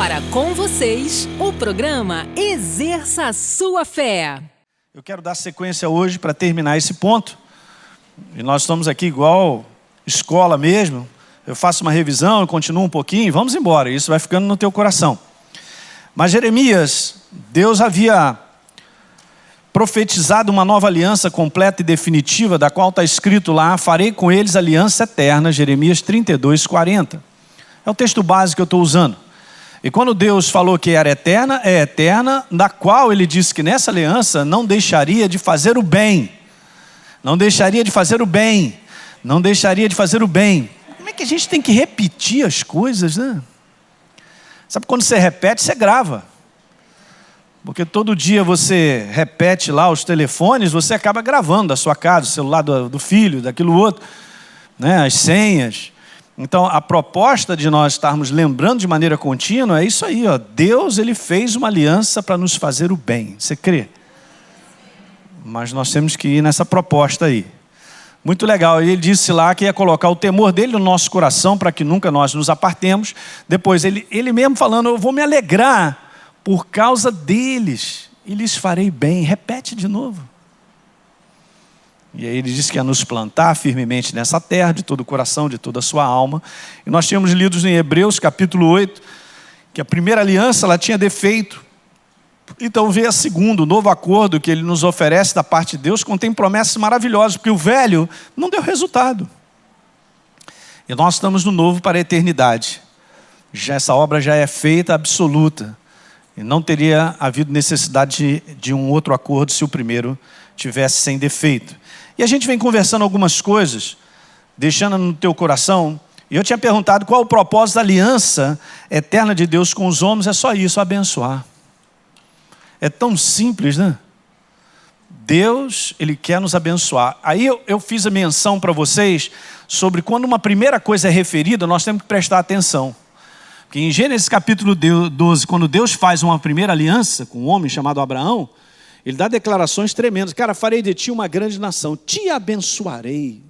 Agora com vocês, o programa Exerça a Sua Fé. Eu quero dar sequência hoje para terminar esse ponto. E nós estamos aqui igual escola mesmo. Eu faço uma revisão, eu continuo um pouquinho e vamos embora. Isso vai ficando no teu coração. Mas Jeremias, Deus havia profetizado uma nova aliança completa e definitiva, da qual está escrito lá: farei com eles aliança eterna, Jeremias 32, 40. É o texto básico que eu estou usando. E quando Deus falou que era eterna, é eterna, da qual ele disse que nessa aliança não deixaria de fazer o bem. Não deixaria de fazer o bem. Não deixaria de fazer o bem. Como é que a gente tem que repetir as coisas, né? Sabe quando você repete, você grava. Porque todo dia você repete lá os telefones, você acaba gravando da sua casa, o celular do filho, daquilo outro, né? As senhas. Então, a proposta de nós estarmos lembrando de maneira contínua é isso aí, ó. Deus, ele fez uma aliança para nos fazer o bem. Você crê? Mas nós temos que ir nessa proposta aí. Muito legal. Ele disse lá que ia colocar o temor dele no nosso coração para que nunca nós nos apartemos. Depois, ele mesmo falando: eu vou me alegrar por causa deles e lhes farei bem. Repete de novo. E aí ele disse que ia nos plantar firmemente nessa terra, de todo o coração, de toda a sua alma. E nós tínhamos lido em Hebreus capítulo 8, que a primeira aliança ela tinha defeito. Então veio a segunda, o novo acordo que ele nos oferece da parte de Deus, contém promessas maravilhosas, porque o velho não deu resultado. E nós estamos no novo para a eternidade. Essa obra já é feita, absoluta. E não teria havido necessidade de um outro acordo se o primeiro tivesse sem defeito. E a gente vem conversando algumas coisas, deixando no teu coração. E eu tinha perguntado qual o propósito da aliança eterna de Deus com os homens. É só isso, abençoar. É tão simples, né? Deus, ele quer nos abençoar. Aí eu fiz a menção para vocês sobre quando uma primeira coisa é referida, nós temos que prestar atenção. Porque em Gênesis capítulo 12, quando Deus faz uma primeira aliança com um homem chamado Abraão, ele dá declarações tremendas. Cara, farei de ti uma grande nação, te abençoarei.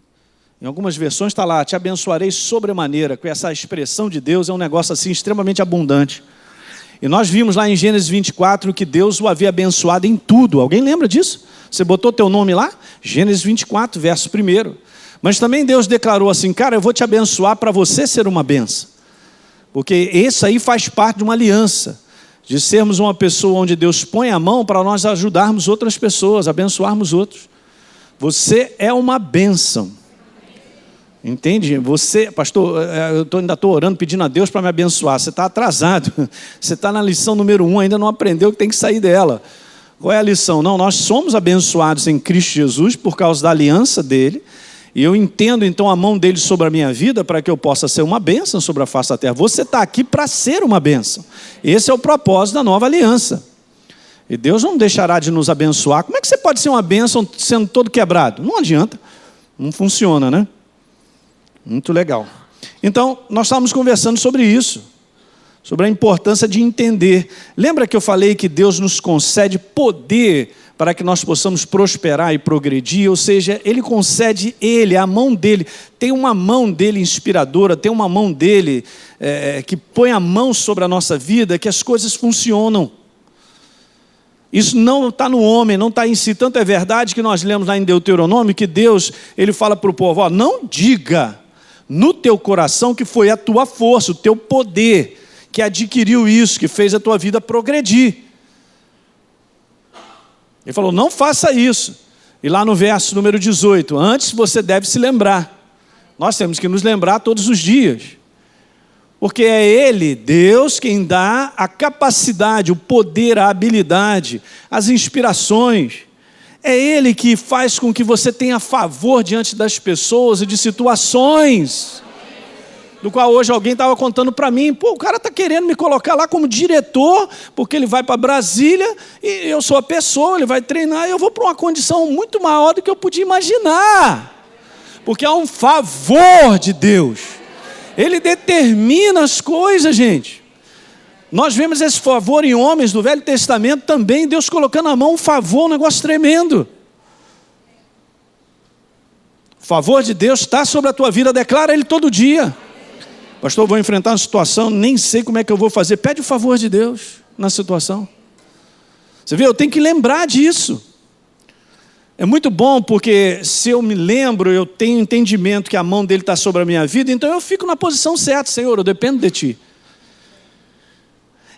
Em algumas versões está lá, te abençoarei sobremaneira. Com essa expressão de Deus é um negócio assim extremamente abundante. E nós vimos lá em Gênesis 24 que Deus o havia abençoado em tudo. Alguém lembra disso? Você botou teu nome lá? Gênesis 24, verso 1. Mas também Deus declarou assim: cara, eu vou te abençoar para você ser uma bênção. Porque isso aí faz parte de uma aliança. De sermos uma pessoa onde Deus põe a mão para nós ajudarmos outras pessoas, abençoarmos outros. Você é uma bênção. Entende? Você, pastor, eu ainda estou orando, pedindo a Deus para me abençoar. Você está atrasado. Você está na lição número 1, ainda não aprendeu que tem que sair dela. Qual é a lição? Não, nós somos abençoados em Cristo Jesus por causa da aliança dele. E eu entendo então a mão dele sobre a minha vida para que eu possa ser uma bênção sobre a face da terra. Você está aqui para ser uma bênção. Esse é o propósito da nova aliança. E Deus não deixará de nos abençoar. Como é que você pode ser uma bênção sendo todo quebrado? Não adianta. Não funciona, né? Muito legal. Então, nós estávamos conversando sobre isso. Sobre a importância de entender. Lembra que eu falei que Deus nos concede poder para que nós possamos prosperar e progredir? Ou seja, Ele concede a mão dele. Tem uma mão dele inspiradora, tem uma mão dele que põe a mão sobre a nossa vida, que as coisas funcionam. Isso não está no homem, não está em si. Tanto é verdade que nós lemos lá em Deuteronômio que Deus, ele fala para o povo: ó, não diga no teu coração que foi a tua força, o teu poder, que adquiriu isso, que fez a tua vida progredir. Ele falou: não faça isso. E lá no verso número 18, antes você deve se lembrar. Nós temos que nos lembrar todos os dias. Porque é Ele, Deus, quem dá a capacidade, o poder, a habilidade, as inspirações. É Ele que faz com que você tenha favor diante das pessoas e de situações. Do qual hoje alguém estava contando para mim: pô, o cara está querendo me colocar lá como diretor, porque ele vai para Brasília, e eu sou a pessoa, ele vai treinar, e eu vou para uma condição muito maior do que eu podia imaginar. Porque há um favor de Deus. Ele determina as coisas, gente. Nós vemos esse favor em homens do Velho Testamento também, Deus colocando a mão, um favor, um negócio tremendo. O favor de Deus está sobre a tua vida, declara Ele todo dia. Pastor, eu vou enfrentar uma situação, nem sei como é que eu vou fazer. Pede o favor de Deus na situação. Você vê, eu tenho que lembrar disso. É muito bom, porque se eu me lembro, eu tenho entendimento que a mão dele está sobre a minha vida, então eu fico na posição certa. Senhor, eu dependo de ti.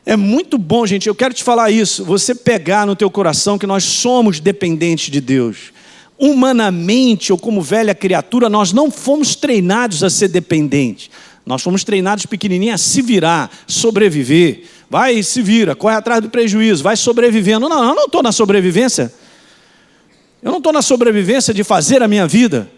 É muito bom, gente, eu quero te falar isso, você pegar no teu coração que nós somos dependentes de Deus. Humanamente, ou como velha criatura, nós não fomos treinados a ser dependentes. Nós fomos treinados pequenininhos a se virar, sobreviver. Vai e se vira, corre atrás do prejuízo, vai sobrevivendo. Não, eu não estou na sobrevivência. Eu não estou na sobrevivência de fazer a minha vida.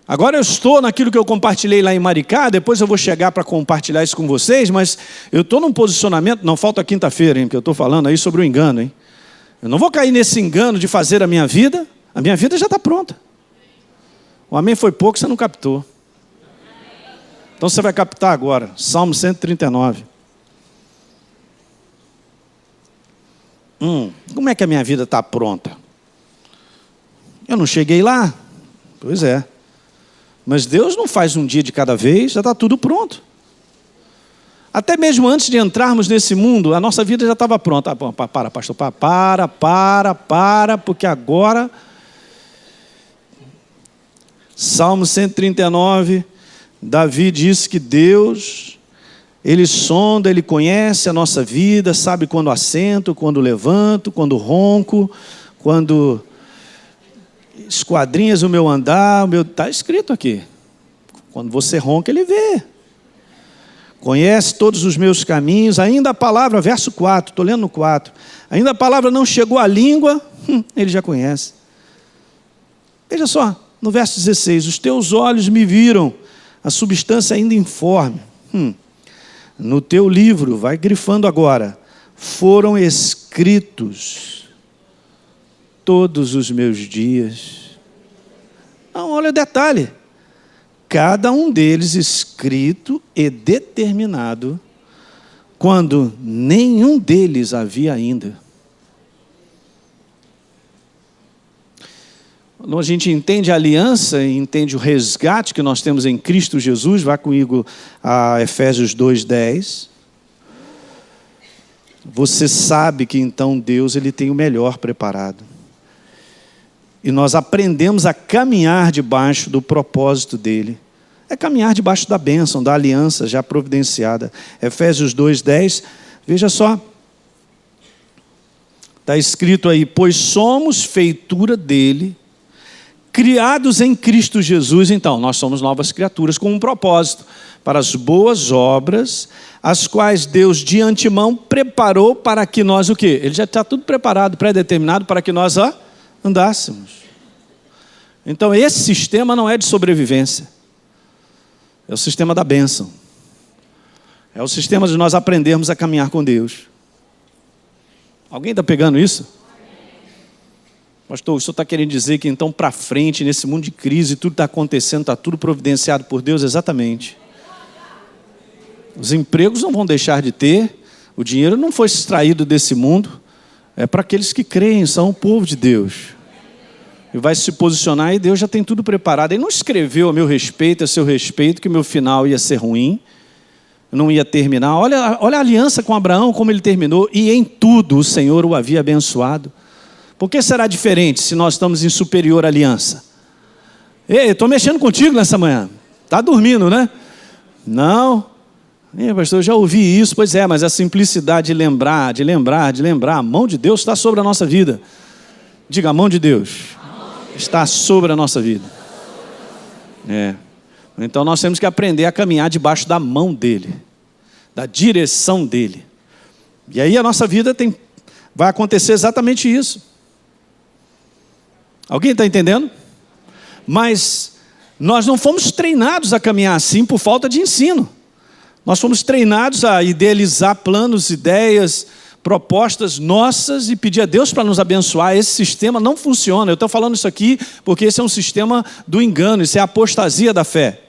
Agora eu estou naquilo que eu compartilhei lá em Maricá, depois eu vou chegar para compartilhar isso com vocês, mas eu estou num posicionamento, não falta quinta-feira, hein, porque eu estou falando aí sobre o engano, hein? Eu não vou cair nesse engano de fazer a minha vida já está pronta. O amém foi pouco, você não captou. Então você vai captar agora, Salmo 139. Como é que a minha vida está pronta? Eu não cheguei lá. Pois é. Mas Deus não faz um dia de cada vez, já está tudo pronto. Até mesmo antes de entrarmos nesse mundo, a nossa vida já estava pronta. Para, pastor, para, porque agora... Salmo 139, Davi disse que Deus, Ele sonda, Ele conhece a nossa vida, sabe quando assento, quando levanto, quando ronco, quando... esquadrinhas o meu andar, está escrito aqui. Quando você ronca, Ele vê. Conhece todos os meus caminhos. Ainda a palavra, verso 4, estou lendo no 4. Ainda a palavra não chegou à língua, Ele já conhece. Veja só, no verso 16. Os teus olhos me viram, a substância ainda informe. No teu livro, vai grifando agora, foram escritos todos os meus dias. Não, olha o detalhe. Cada um deles escrito e determinado, quando nenhum deles havia ainda. Quando a gente entende a aliança e entende o resgate que nós temos em Cristo Jesus, vá comigo a Efésios 2:10. Você sabe que então Deus ele tem o melhor preparado. E nós aprendemos a caminhar debaixo do propósito dele. É caminhar debaixo da bênção, da aliança já providenciada. Efésios 2:10, veja só. Está escrito aí, pois somos feitura dele, criados em Cristo Jesus. Então, nós somos novas criaturas com um propósito, para as boas obras, as quais Deus de antemão preparou para que nós o quê? Ele já está tudo preparado, pré-determinado para que nós andássemos. Então esse sistema não é de sobrevivência, é o sistema da bênção, é o sistema de nós aprendermos a caminhar com Deus. Alguém está pegando isso? Pastor, o senhor está querendo dizer que então para frente, nesse mundo de crise, tudo está acontecendo, está tudo providenciado por Deus? Exatamente. Os empregos não vão deixar de ter, o dinheiro não foi extraído desse mundo, é para aqueles que creem, são o povo de Deus. E vai se posicionar e Deus já tem tudo preparado. Ele não escreveu a meu respeito, a seu respeito, que o meu final ia ser ruim, não ia terminar. Olha a aliança com Abraão, como ele terminou, e em tudo o Senhor o havia abençoado. Por que será diferente se nós estamos em superior aliança? Ei, estou mexendo contigo nessa manhã. Está dormindo, né? Não. Pastor, eu já ouvi isso. Pois é, mas a simplicidade de lembrar, a mão de Deus está sobre a nossa vida. Diga, a mão de Deus está sobre a nossa vida. Então nós temos que aprender a caminhar debaixo da mão dele, da direção dele. E aí a nossa vida vai acontecer exatamente isso. Alguém está entendendo? Mas nós não fomos treinados a caminhar assim por falta de ensino. Nós fomos treinados a idealizar planos, ideias, propostas nossas e pedir a Deus para nos abençoar. Esse sistema não funciona. Eu estou falando isso aqui porque esse é um sistema do engano, isso é a apostasia da fé.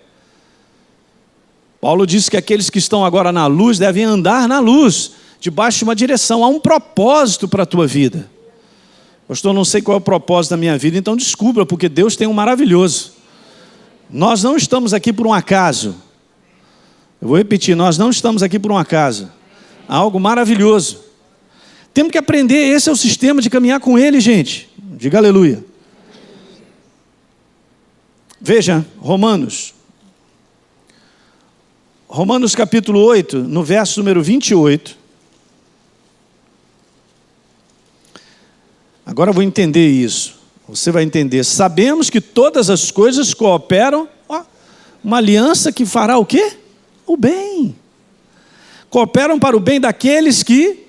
Paulo disse que aqueles que estão agora na luz devem andar na luz, debaixo de uma direção. Há um propósito para a tua vida. Pastor, não sei qual é o propósito da minha vida, então descubra, porque Deus tem um maravilhoso. Nós não estamos aqui por um acaso. Eu vou repetir, nós não estamos aqui por um acaso. Há algo maravilhoso. Temos que aprender, esse é o sistema de caminhar com Ele, gente. Diga aleluia. Veja, Romanos capítulo 8, no verso número 28. Agora eu vou entender isso. Você vai entender. Sabemos que todas as coisas cooperam. Uma aliança que fará o quê? O bem. Cooperam para o bem daqueles que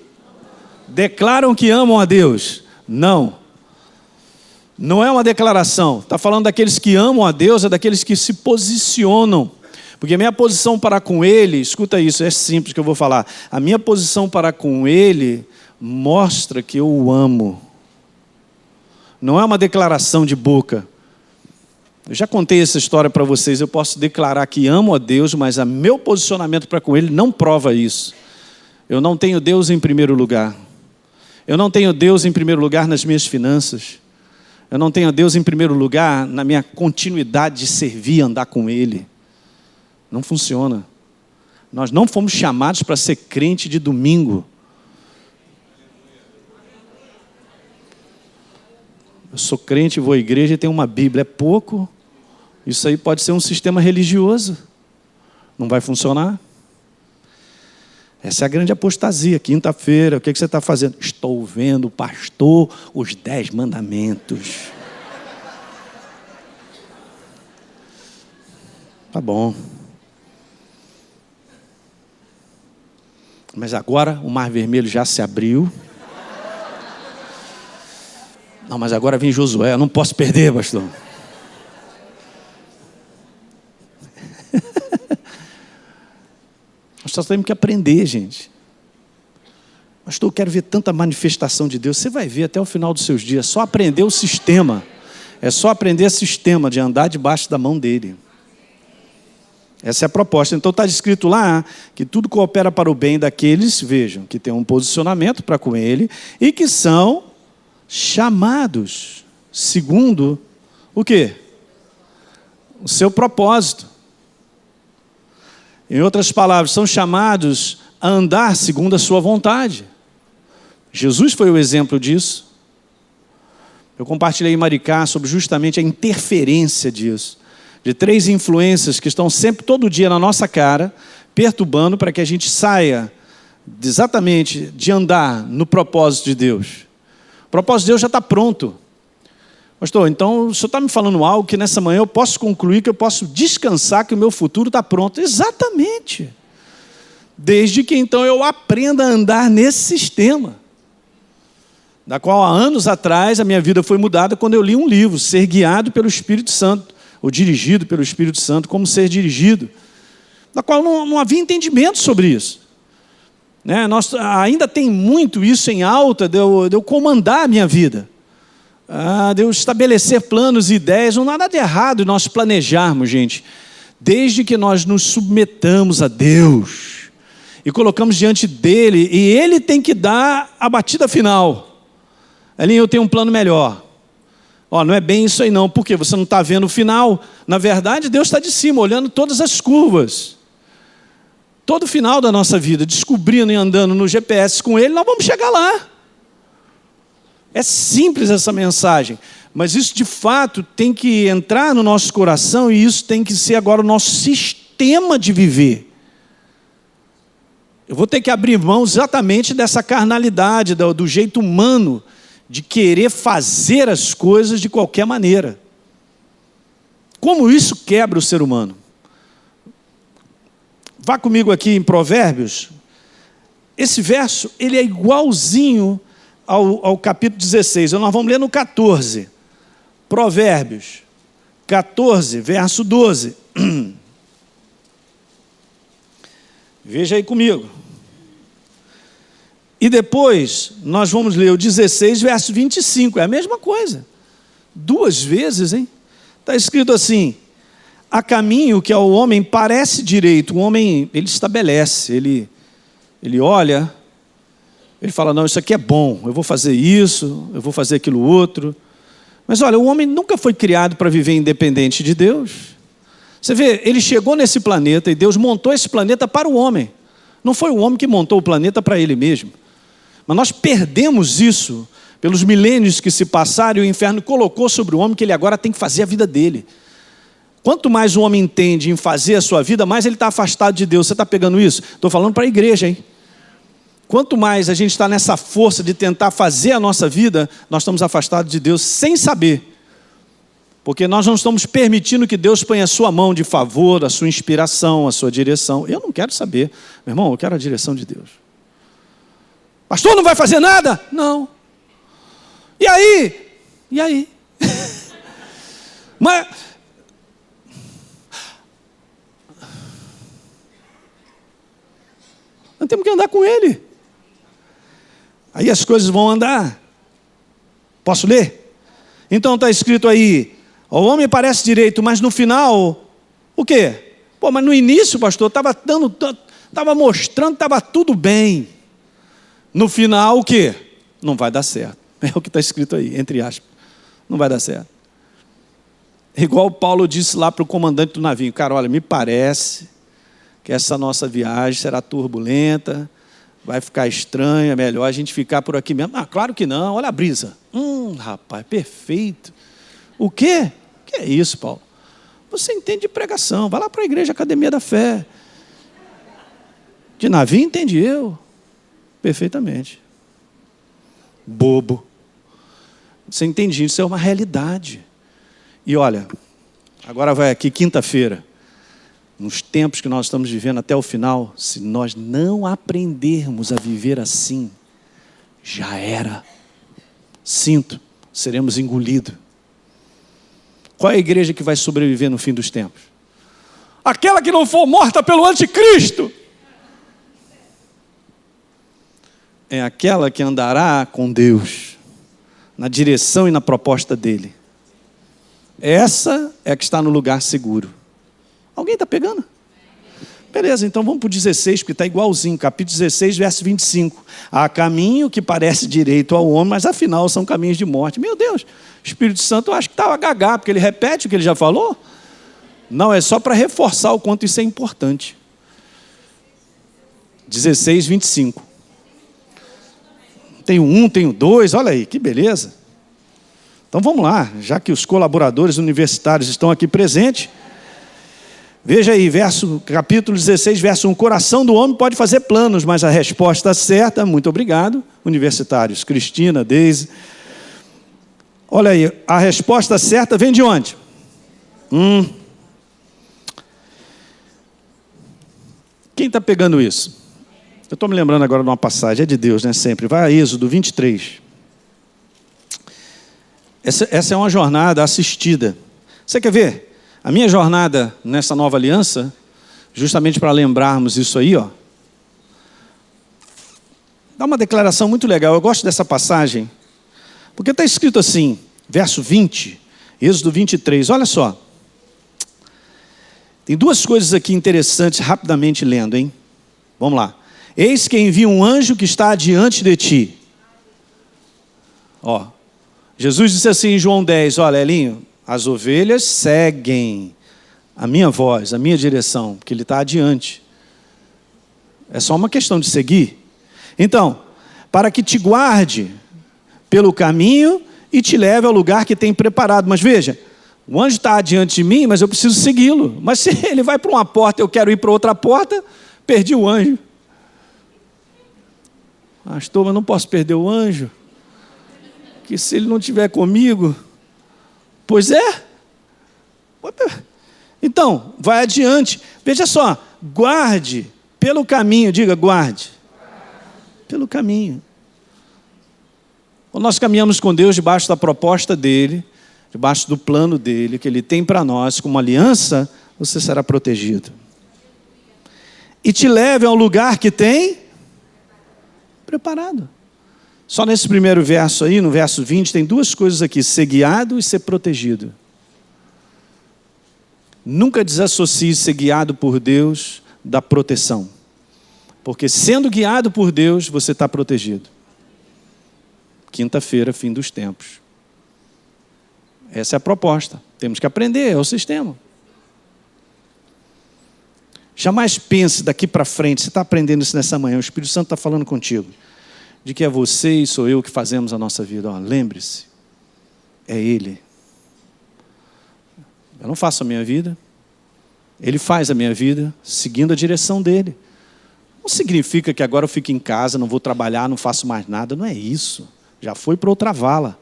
declaram que amam a Deus. Não é uma declaração. Está falando daqueles que amam a Deus, é daqueles que se posicionam. Porque a minha posição para com Ele, escuta isso, é simples que eu vou falar. A minha posição para com Ele mostra que eu o amo. Não é uma declaração de boca. Eu já contei essa história para vocês. Eu posso declarar que amo a Deus, mas o meu posicionamento para com Ele não prova isso. Eu não tenho Deus em primeiro lugar. Eu não tenho Deus em primeiro lugar nas minhas finanças. Eu não tenho Deus em primeiro lugar na minha continuidade de servir, andar com Ele. Não funciona. Nós não fomos chamados para ser crente de domingo. Eu sou crente, vou à igreja e tenho uma Bíblia. É pouco. Isso aí pode ser um sistema religioso. Não vai funcionar. Essa é a grande apostasia. Quinta-feira, o que você está fazendo? Estou vendo, pastor, os 10 mandamentos. Tá bom. Mas agora o Mar Vermelho já se abriu. Não, mas agora vem Josué, eu não posso perder, pastor. Nós só temos que aprender, gente. Pastor, eu quero ver tanta manifestação de Deus. Você vai ver até o final dos seus dias. É só aprender o sistema. É só aprender o sistema de andar debaixo da mão dele. Essa é a proposta. Então está escrito lá que tudo coopera para o bem daqueles, vejam, que tem um posicionamento para com Ele e que são chamados segundo o quê? O seu propósito. Em outras palavras, são chamados a andar segundo a sua vontade. Jesus foi o exemplo disso. Eu compartilhei em Maricá sobre justamente a interferência disso. De 3 influências que estão sempre, todo dia na nossa cara, perturbando para que a gente saia exatamente de andar no propósito de Deus. O propósito de Deus já está pronto. Pastor, então o senhor está me falando algo que nessa manhã eu posso concluir, que eu posso descansar, que o meu futuro está pronto. Exatamente. Desde que então eu aprenda a andar nesse sistema, da qual há anos atrás a minha vida foi mudada quando eu li um livro, Ser Guiado pelo Espírito Santo, ou dirigido pelo Espírito Santo, como ser dirigido, da qual não havia entendimento sobre isso. Ainda tem muito isso em alta, de eu comandar a minha vida. De eu estabelecer planos e ideias. Não há nada de errado em nós planejarmos, gente, desde que nós nos submetamos a Deus e colocamos diante dele, e ele tem que dar a batida final. Ali eu tenho um plano melhor. Não é bem isso aí não, porque você não está vendo o final. Na verdade, Deus está de cima, olhando todas as curvas. Todo o final da nossa vida, descobrindo e andando no GPS com Ele, nós vamos chegar lá. É simples essa mensagem, mas isso de fato tem que entrar no nosso coração e isso tem que ser agora o nosso sistema de viver. Eu vou ter que abrir mão exatamente dessa carnalidade, do jeito humano, de querer fazer as coisas de qualquer maneira. Como isso quebra o ser humano? Vá comigo aqui em Provérbios. Esse verso, ele é igualzinho ao capítulo 16. Nós vamos ler no 14. Provérbios 14, verso 12. Veja aí comigo. E depois nós vamos ler o 16, verso 25. É a mesma coisa. 2 vezes, hein? Está escrito assim: há caminho que ao homem parece direito. O homem, ele estabelece, ele olha, ele fala, não, isso aqui é bom, eu vou fazer isso, eu vou fazer aquilo outro. Mas olha, o homem nunca foi criado para viver independente de Deus. Você vê, ele chegou nesse planeta e Deus montou esse planeta para o homem. Não foi o homem que montou o planeta para ele mesmo. Mas nós perdemos isso pelos milênios que se passaram e o inferno colocou sobre o homem que ele agora tem que fazer a vida dele. Quanto mais o homem entende em fazer a sua vida, mais ele está afastado de Deus. Você está pegando isso? Estou falando para a igreja, hein? Quanto mais a gente está nessa força de tentar fazer a nossa vida, nós estamos afastados de Deus sem saber. Porque nós não estamos permitindo que Deus ponha a sua mão de favor, a sua inspiração, a sua direção. Eu não quero saber. Meu irmão, eu quero a direção de Deus. Pastor, não vai fazer nada? Não. E aí? E aí? Mas... nós temos que andar com Ele. Aí as coisas vão andar. Posso ler? Então está escrito aí, o homem parece direito, mas no final, o quê? Pô, mas no início, pastor, estava mostrando que estava tudo bem. No final, o quê? Não vai dar certo. É o que está escrito aí, entre aspas. Não vai dar certo. Igual Paulo disse lá para o comandante do navio, cara, olha, me parece que essa nossa viagem será turbulenta, vai ficar estranha, é melhor a gente ficar por aqui mesmo. Ah, claro que não, olha a brisa. Rapaz, perfeito. O quê? O que é isso, Paulo? Você entende de pregação, vai lá para a igreja, Academia da Fé. De navio entendi eu, perfeitamente. Bobo. Você entende, isso é uma realidade. E olha, agora vai aqui quinta-feira, nos tempos que nós estamos vivendo até o final, se nós não aprendermos a viver assim, já era. Sinto, seremos engolidos. Qual é a igreja que vai sobreviver no fim dos tempos? Aquela que não for morta pelo anticristo. É aquela que andará com Deus, na direção e na proposta dele. Essa é a que está no lugar seguro. Alguém está pegando? Beleza, então vamos para o 16, porque está igualzinho, capítulo 16, verso 25. Há caminho que parece direito ao homem, mas afinal são caminhos de morte. Meu Deus, o Espírito Santo eu acho que estava gagá, porque ele repete o que ele já falou. Não, é só para reforçar o quanto isso é importante. 16, 25. Tem o 1, tem o 2, olha aí, que beleza. Então vamos lá, já que os colaboradores universitários estão aqui presentes. Veja aí, capítulo 16, verso 1. O coração do homem pode fazer planos, mas a resposta certa, muito obrigado, universitários, Cristina, Deise. Olha aí, a resposta certa vem de onde? Quem está pegando isso? Eu estou me lembrando agora de uma passagem, é de Deus, né? Sempre. Vai a Êxodo 23. Essa é uma jornada assistida. Você quer ver? A minha jornada nessa nova aliança, justamente para lembrarmos isso aí, ó, dá uma declaração muito legal. Eu gosto dessa passagem, porque está escrito assim, verso 20, Êxodo 23, olha só. Tem duas coisas aqui interessantes, rapidamente lendo, hein? Vamos lá. Eis que envia um anjo que está adiante de ti. Ó, Jesus disse assim em João 10, olha, Elinho, as ovelhas seguem a minha voz, a minha direção, porque ele está adiante. É só uma questão de seguir. Então, para que te guarde pelo caminho e te leve ao lugar que tem preparado. Mas veja, o anjo está adiante de mim, mas eu preciso segui-lo. Mas se ele vai para uma porta, eu quero ir para outra porta, perdi o anjo. Pastor, mas não posso perder o anjo? Que se ele não estiver comigo... Pois é. Então, vai adiante. Veja só, guarde pelo caminho. Diga, guarde. Pelo caminho. Quando nós caminhamos com Deus debaixo da proposta dEle, debaixo do plano dEle, que Ele tem para nós, como aliança, você será protegido. E te leve a um lugar que tem preparado. Só nesse primeiro verso aí, no verso 20, tem duas coisas aqui, ser guiado e ser protegido. Nunca desassocie ser guiado por Deus da proteção. Porque sendo guiado por Deus, você está protegido. Quinta-feira, fim dos tempos. Essa é a proposta. Temos que aprender, é o sistema. Jamais pense daqui para frente, você está aprendendo isso nessa manhã, o Espírito Santo está falando contigo, de que é você e sou eu que fazemos a nossa vida. Lembre-se, é Ele. Eu não faço a minha vida, Ele faz a minha vida, seguindo a direção dEle. Não significa que agora eu fico em casa, não vou trabalhar, não faço mais nada, não é isso. Já foi para outra vala.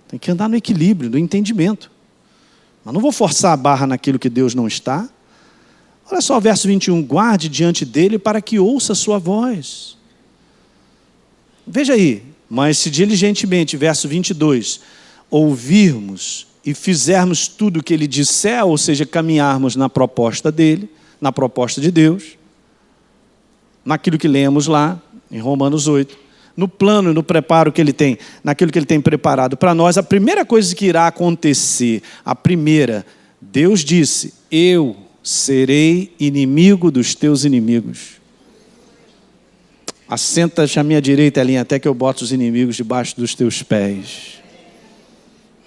Tem que andar no equilíbrio, no entendimento. Mas não vou forçar a barra naquilo que Deus não está. Olha só o verso 21, guarde diante dEle para que ouça a sua voz. Veja aí, mas se diligentemente, verso 22, ouvirmos e fizermos tudo o que Ele disser, ou seja, caminharmos na proposta dEle, na proposta de Deus, naquilo que lemos lá, em Romanos 8, no plano e no preparo que Ele tem, naquilo que Ele tem preparado para nós, a primeira coisa que irá acontecer, Deus disse, eu serei inimigo dos teus inimigos. Assenta-te à minha direita, Elinha, até que eu bote os inimigos debaixo dos teus pés.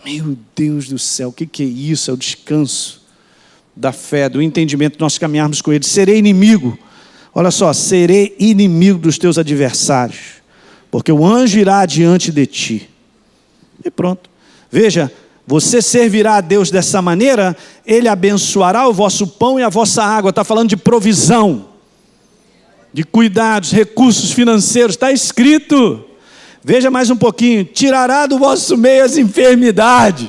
Meu Deus do céu, o que é isso? É o descanso da fé, do entendimento de nós caminharmos com Ele. Serei inimigo, olha só, serei inimigo dos teus adversários, porque o anjo irá diante de ti. E pronto. Veja, você servirá a Deus dessa maneira, Ele abençoará o vosso pão e a vossa água. Está falando de provisão, de cuidados, recursos financeiros, está escrito. Veja mais um pouquinho, tirará do vosso meio as enfermidades.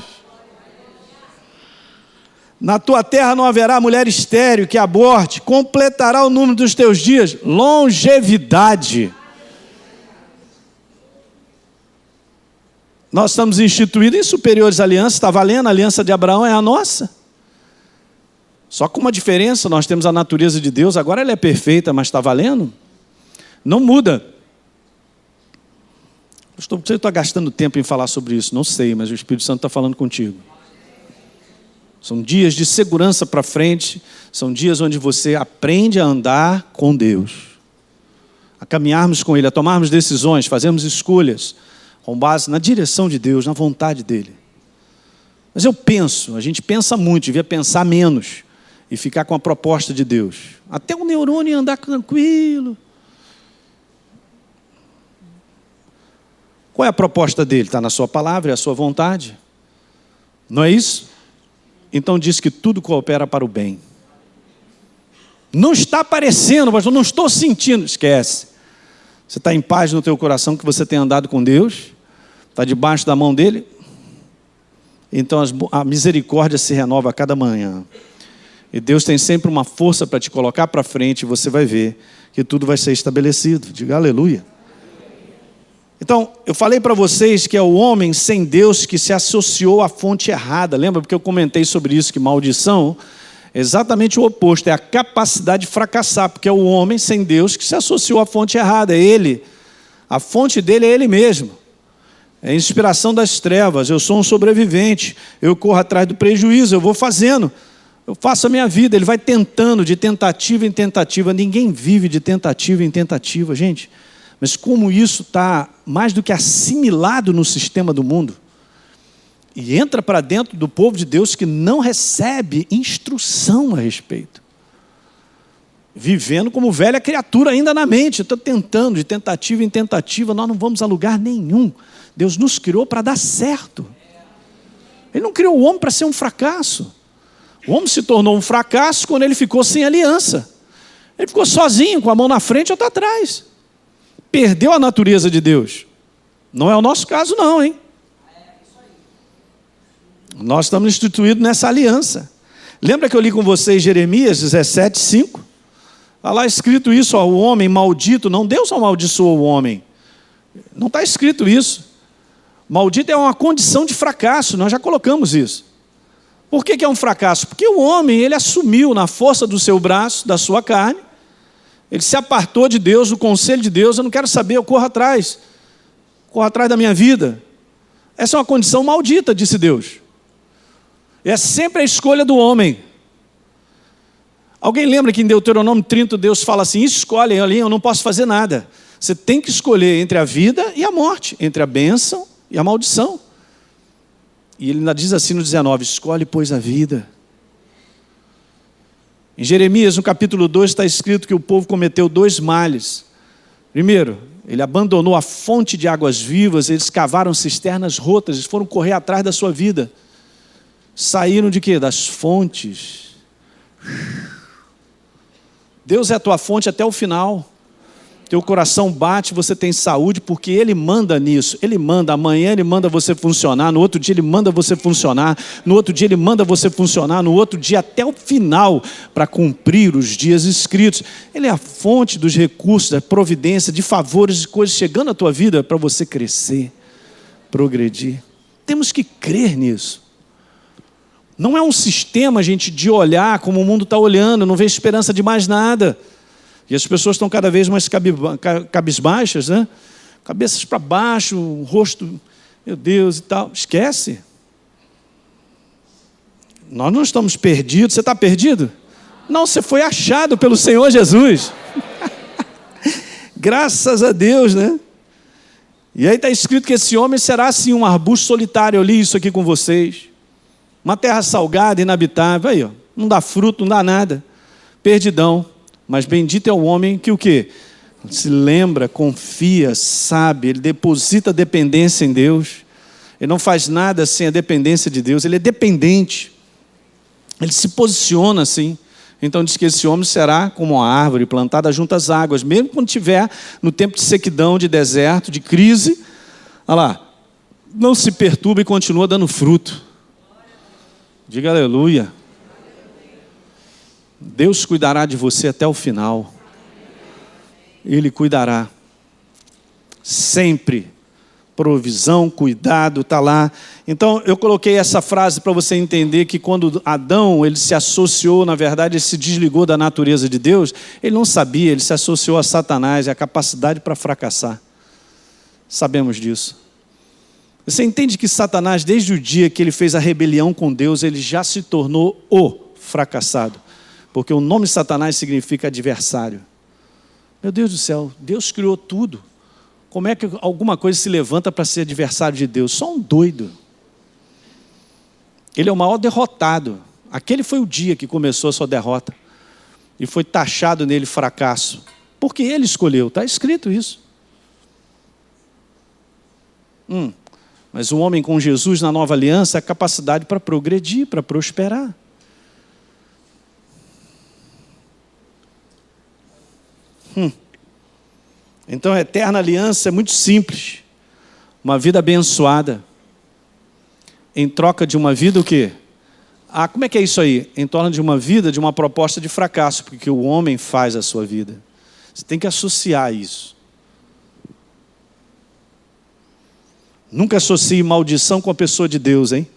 Na tua terra não haverá mulher estéril que aborte, completará o número dos teus dias, longevidade. Nós estamos instituídos em superiores alianças, está valendo, a aliança de Abraão é a nossa. Só com uma diferença, nós temos a natureza de Deus, agora ela é perfeita, mas está valendo? Não muda. Você está gastando tempo em falar sobre isso, não sei, mas o Espírito Santo está falando contigo. São dias de segurança para frente, são dias onde você aprende a andar com Deus, a caminharmos com Ele, a tomarmos decisões, fazermos escolhas, com base na direção de Deus, na vontade dEle. Mas a gente pensa muito, devia pensar menos, e ficar com a proposta de Deus. Até o neurônio andar tranquilo. Qual é a proposta dele? Está na sua palavra, é a sua vontade. Não é isso? Então diz que tudo coopera para o bem. Não está aparecendo, mas eu não estou sentindo. Esquece. Você está em paz no teu coração que você tem andado com Deus? Está debaixo da mão dele? Então a misericórdia se renova a cada manhã. E Deus tem sempre uma força para te colocar para frente e você vai ver que tudo vai ser estabelecido. Diga aleluia. Então, eu falei para vocês que é o homem sem Deus que se associou à fonte errada. Lembra? Porque eu comentei sobre isso, que maldição é exatamente o oposto. É a capacidade de fracassar, porque é o homem sem Deus que se associou à fonte errada. É ele. A fonte dele é ele mesmo. É a inspiração das trevas. Eu sou um sobrevivente. Eu corro atrás do prejuízo. Eu vou fazendo. Eu faço a minha vida. Ele vai tentando de tentativa em tentativa. Ninguém vive de tentativa em tentativa, gente. Mas como isso está mais do que assimilado no sistema do mundo, e entra para dentro do povo de Deus que não recebe instrução a respeito. Vivendo como velha criatura ainda na mente. Estou tentando, de tentativa em tentativa, nós não vamos a lugar nenhum. Deus nos criou para dar certo. Ele não criou o homem para ser um fracasso. O homem se tornou um fracasso quando ele ficou sem aliança. Ele ficou sozinho, com a mão na frente e outra atrás. Perdeu a natureza de Deus. Não é o nosso caso não, hein? Nós estamos instituídos nessa aliança. Lembra que eu li com vocês Jeremias 17, 5? Está lá escrito isso, ó, o homem maldito, não Deus amaldiçoou o homem. Não está escrito isso. Maldito é uma condição de fracasso, nós já colocamos isso. Por que é um fracasso? Porque o homem, ele assumiu na força do seu braço, da sua carne, ele se apartou de Deus, do conselho de Deus. Eu não quero saber, eu corro atrás da minha vida. Essa é uma condição maldita, disse Deus. É sempre a escolha do homem. Alguém lembra que em Deuteronômio 30 Deus fala assim, escolhe, eu não posso fazer nada. Você tem que escolher entre a vida e a morte, entre a bênção e a maldição. E ele ainda diz assim no 19, escolhe pois a vida. Em Jeremias, no capítulo 2, está escrito que o povo cometeu 2 males. Primeiro, ele abandonou a fonte de águas vivas, eles cavaram cisternas rotas, eles foram correr atrás da sua vida. Saíram de quê? Das fontes. Deus é a tua fonte até o final. Teu coração bate, você tem saúde, porque Ele manda nisso. Ele manda, amanhã Ele manda você funcionar, no outro dia Ele manda você funcionar, no outro dia Ele manda você funcionar, no outro dia até o final, para cumprir os dias escritos. Ele é a fonte dos recursos, da providência, de favores, de coisas chegando à tua vida para você crescer, progredir. Temos que crer nisso. Não é um sistema, gente, de olhar como o mundo está olhando, não vê esperança de mais nada. E as pessoas estão cada vez mais cabisbaixas, né? Cabeças para baixo, o rosto, meu Deus e tal. Esquece. Nós não estamos perdidos. Você está perdido? Não, você foi achado pelo Senhor Jesus. Graças a Deus, né? E aí está escrito que esse homem será assim um arbusto solitário. Eu li isso aqui com vocês. Uma terra salgada, inabitável. Aí, ó, não dá fruto, não dá nada. Perdidão. Mas bendito é o homem que o quê? Se lembra, confia, sabe, ele deposita dependência em Deus. Ele não faz nada sem a dependência de Deus, ele é dependente. Ele se posiciona assim. Então diz que esse homem será como uma árvore plantada junto às águas, mesmo quando estiver no tempo de sequidão, de deserto, de crise. Olha lá, não se perturba e continua dando fruto. Diga aleluia. Deus cuidará de você até o final. Ele cuidará. Sempre. Provisão, cuidado, está lá. Então, eu coloquei essa frase para você entender que quando Adão, ele se associou, na verdade, ele se desligou da natureza de Deus, ele não sabia, ele se associou a Satanás, a capacidade para fracassar. Sabemos disso. Você entende que Satanás, desde o dia que ele fez a rebelião com Deus, ele já se tornou o fracassado. Porque o nome Satanás significa adversário. Meu Deus do céu, Deus criou tudo. Como é que alguma coisa se levanta para ser adversário de Deus? Só um doido. Ele é o maior derrotado. Aquele foi o dia que começou a sua derrota. E foi taxado nele fracasso. Porque ele escolheu, está escrito isso. Mas o homem com Jesus na nova aliança é a capacidade para progredir, para prosperar. Então a eterna aliança é muito simples. Uma vida abençoada. Em troca de uma vida o quê? Como é que é isso aí? Em torno de uma vida, de uma proposta de fracasso, porque o homem faz a sua vida. Você tem que associar isso. Nunca associe maldição com a pessoa de Deus, hein?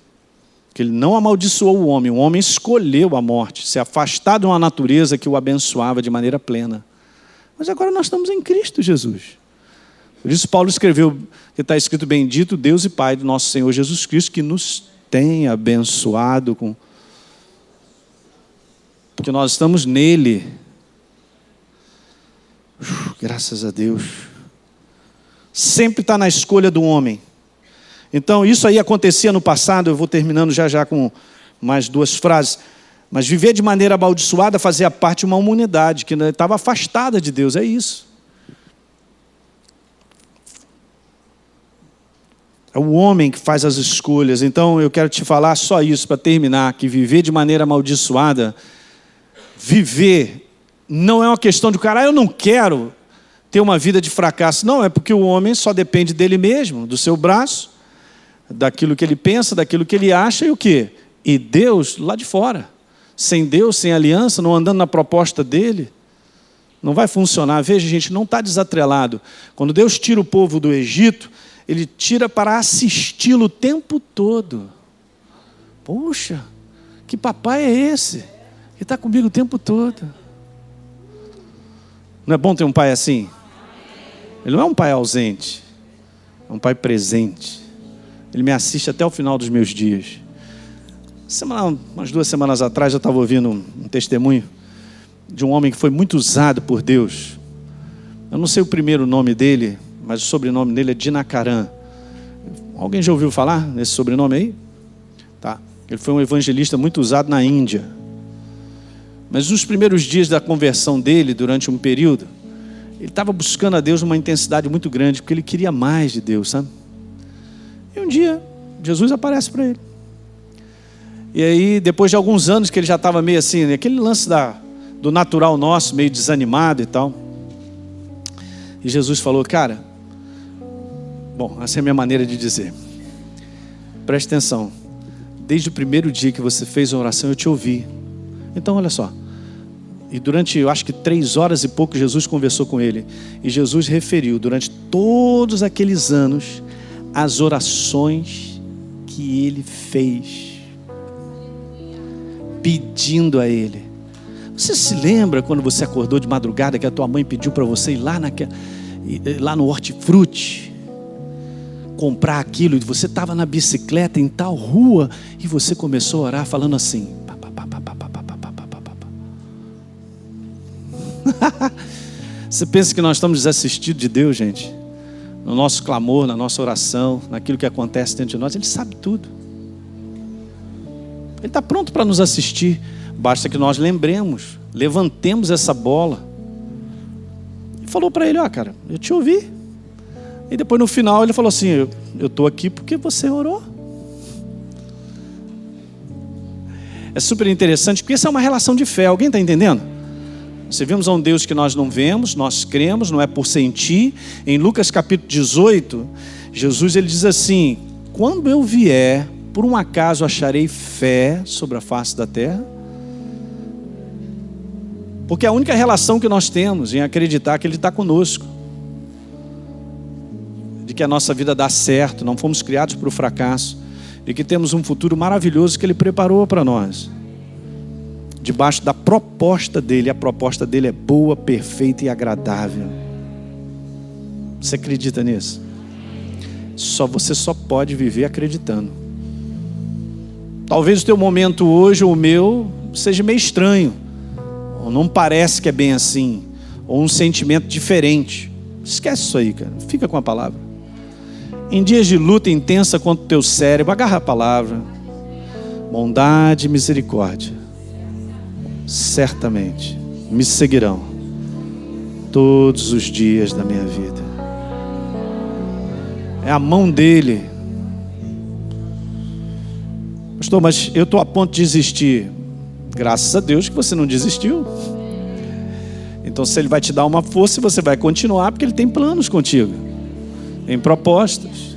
Que ele não amaldiçoou o homem escolheu a morte, se afastar de uma natureza que o abençoava de maneira plena. Mas agora nós estamos em Cristo Jesus. Por isso Paulo escreveu, que está escrito, bendito Deus e Pai do nosso Senhor Jesus Cristo, que nos tem abençoado com... Porque nós estamos nele. Graças a Deus. Sempre está na escolha do homem. Então isso aí acontecia no passado, eu vou terminando já com mais 2 frases. Mas viver de maneira amaldiçoada fazia parte de uma humanidade que estava afastada de Deus, é isso. É o homem que faz as escolhas. Então eu quero te falar só isso para terminar, que viver de maneira amaldiçoada, viver não é uma questão de cara, eu não quero ter uma vida de fracasso. Não, é porque o homem só depende dele mesmo, do seu braço, daquilo que ele pensa, daquilo que ele acha e o quê? E Deus lá de fora. Sem Deus, sem aliança, não andando na proposta dele, não vai funcionar. Veja, gente, não está desatrelado. Quando Deus tira o povo do Egito, Ele tira para assisti-lo o tempo todo. Poxa, que papai é esse? Que está comigo o tempo todo. Não é bom ter um pai assim? Ele não é um pai ausente, é um pai presente. Ele me assiste até o final dos meus dias. Umas 2 semanas atrás eu estava ouvindo um testemunho de um homem que foi muito usado por Deus. Eu não sei o primeiro nome dele, mas o sobrenome dele é Dinacaran. Alguém já ouviu falar nesse sobrenome aí? Tá. Ele foi um evangelista muito usado na Índia. Mas nos primeiros dias da conversão dele, durante um período, ele estava buscando a Deus numa intensidade muito grande, porque ele queria mais de Deus, sabe? E um dia, Jesus aparece para ele. E aí, depois de alguns anos que ele já estava meio assim, aquele lance do natural nosso, meio desanimado e tal. E Jesus falou, cara, bom, essa é a minha maneira de dizer. Preste atenção. Desde o primeiro dia que você fez a oração, eu te ouvi. Então, olha só. E durante, eu acho que 3 horas e pouco, Jesus conversou com ele. E Jesus referiu, durante todos aqueles anos, as orações que ele fez, pedindo a ele. Você se lembra quando você acordou de madrugada que a tua mãe pediu para você ir lá no hortifruti, comprar aquilo, e você estava na bicicleta em tal rua, e você começou a orar falando assim, você pensa que nós estamos desassistidos de Deus, gente? No nosso clamor, na nossa oração, naquilo que acontece dentro de nós, Ele sabe tudo. Ele está pronto para nos assistir. Basta que nós lembremos, levantemos essa bola. E falou para ele, cara, eu te ouvi. E depois no final ele falou assim, eu estou aqui porque você orou. É super interessante, porque isso é uma relação de fé. Alguém está entendendo? Servimos a um Deus que nós não vemos, nós cremos, não é por sentir. Em Lucas capítulo 18, Jesus ele diz assim, quando eu vier, por um acaso acharei fé sobre a face da terra? Porque é a única relação que nós temos em acreditar que Ele está conosco, de que a nossa vida dá certo, não fomos criados para o fracasso, de que temos um futuro maravilhoso que Ele preparou para nós, debaixo da proposta dEle. A proposta dEle é boa, perfeita e agradável. Você acredita nisso? Você só pode viver acreditando. Talvez o teu momento hoje, ou o meu, seja meio estranho, ou não parece que é bem assim, ou um sentimento diferente. Esquece isso aí, cara. Fica com a palavra. Em dias de luta intensa contra o teu cérebro, agarra a palavra. Bondade e misericórdia certamente me seguirão todos os dias da minha vida. É a mão dele. Pastor, mas eu estou a ponto de desistir. Graças a Deus que você não desistiu. Então se Ele vai te dar uma força, você vai continuar, porque Ele tem planos contigo, tem propostas.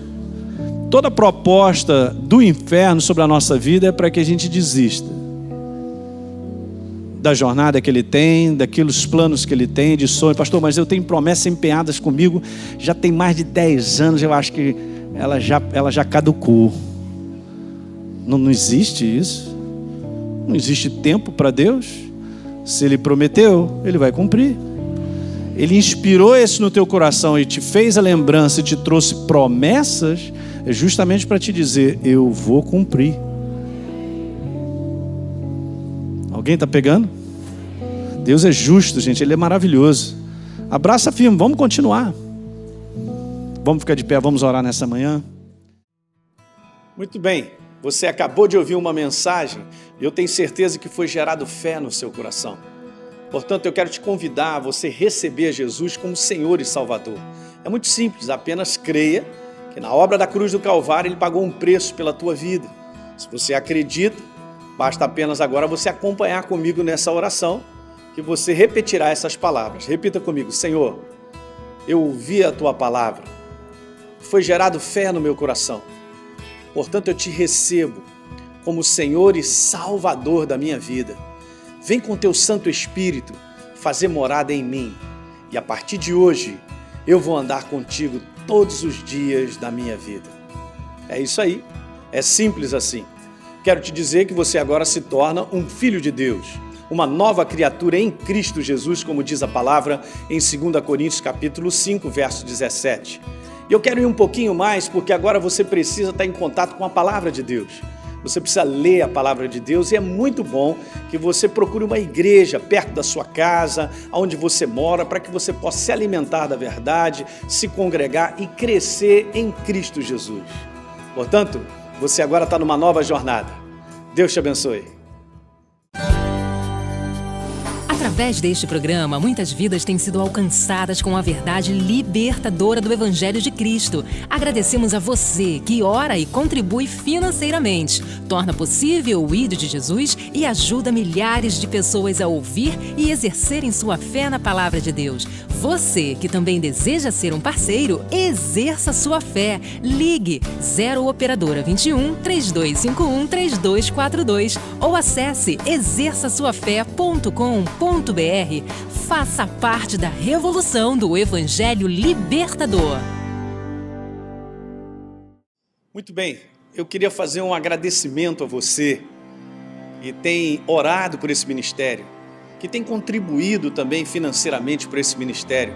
Toda proposta do inferno sobre a nossa vida é para que a gente desista da jornada que Ele tem, daqueles planos que Ele tem, de sonho. Pastor, mas eu tenho promessas empenhadas comigo, já tem mais de 10 anos, eu acho que ela já caducou. Não existe isso. Não existe tempo para Deus. Se Ele prometeu, Ele vai cumprir. Ele inspirou isso no teu coração e te fez a lembrança e te trouxe promessas, é justamente para te dizer, eu vou cumprir. Alguém está pegando? Deus é justo, gente, Ele é maravilhoso. Abraça firme, vamos continuar. Vamos ficar de pé, vamos orar nessa manhã. Muito bem, você acabou de ouvir uma mensagem e eu tenho certeza que foi gerado fé no seu coração. Portanto, eu quero te convidar a você receber Jesus como Senhor e Salvador. É muito simples, apenas creia que na obra da cruz do Calvário Ele pagou um preço pela tua vida. Se você acredita, basta apenas agora você acompanhar comigo nessa oração, que você repetirá essas palavras. Repita comigo, Senhor, eu ouvi a Tua palavra, foi gerado fé no meu coração. Portanto, eu te recebo como Senhor e Salvador da minha vida. Vem com Teu Santo Espírito fazer morada em mim. E a partir de hoje, eu vou andar contigo todos os dias da minha vida. É isso aí, é simples assim. Quero te dizer que você agora se torna um filho de Deus, uma nova criatura em Cristo Jesus, como diz a palavra em 2 Coríntios capítulo 5, verso 17. E eu quero ir um pouquinho mais, porque agora você precisa estar em contato com a palavra de Deus. Você precisa ler a palavra de Deus e é muito bom que você procure uma igreja perto da sua casa, onde você mora, para que você possa se alimentar da verdade, se congregar e crescer em Cristo Jesus. Portanto, você agora está numa nova jornada. Deus te abençoe. Através deste programa, muitas vidas têm sido alcançadas com a verdade libertadora do Evangelho de Cristo. Agradecemos a você que ora e contribui financeiramente, torna possível o ID de Jesus e ajuda milhares de pessoas a ouvir e exercerem sua fé na Palavra de Deus. Você que também deseja ser um parceiro, exerça sua fé. Ligue 0 Operadora 21 3251 3242 ou acesse exerçasuafé.com.br. Faça parte da revolução do Evangelho Libertador. Muito bem, eu queria fazer um agradecimento a você que tem orado por esse ministério, que tem contribuído também financeiramente para esse ministério.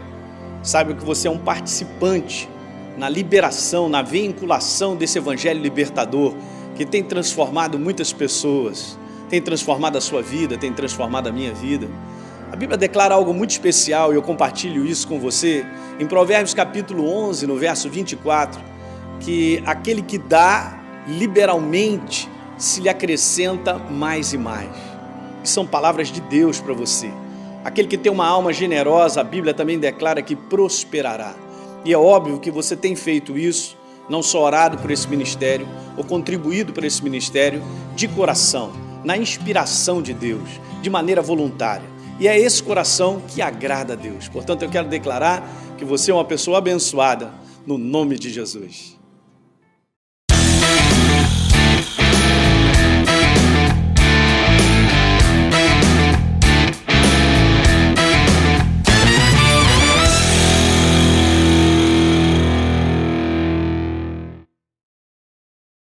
Saiba que você é um participante na liberação, na vinculação desse Evangelho libertador, que tem transformado muitas pessoas, tem transformado a sua vida, tem transformado a minha vida. A Bíblia declara algo muito especial e eu compartilho isso com você em Provérbios capítulo 11, no verso 24, que aquele que dá liberalmente se lhe acrescenta mais e mais. E são palavras de Deus para você. Aquele que tem uma alma generosa, a Bíblia também declara que prosperará. E é óbvio que você tem feito isso, não só orado por esse ministério, ou contribuído por esse ministério, de coração, na inspiração de Deus, de maneira voluntária. E é esse coração que agrada a Deus. Portanto, eu quero declarar que você é uma pessoa abençoada, no nome de Jesus.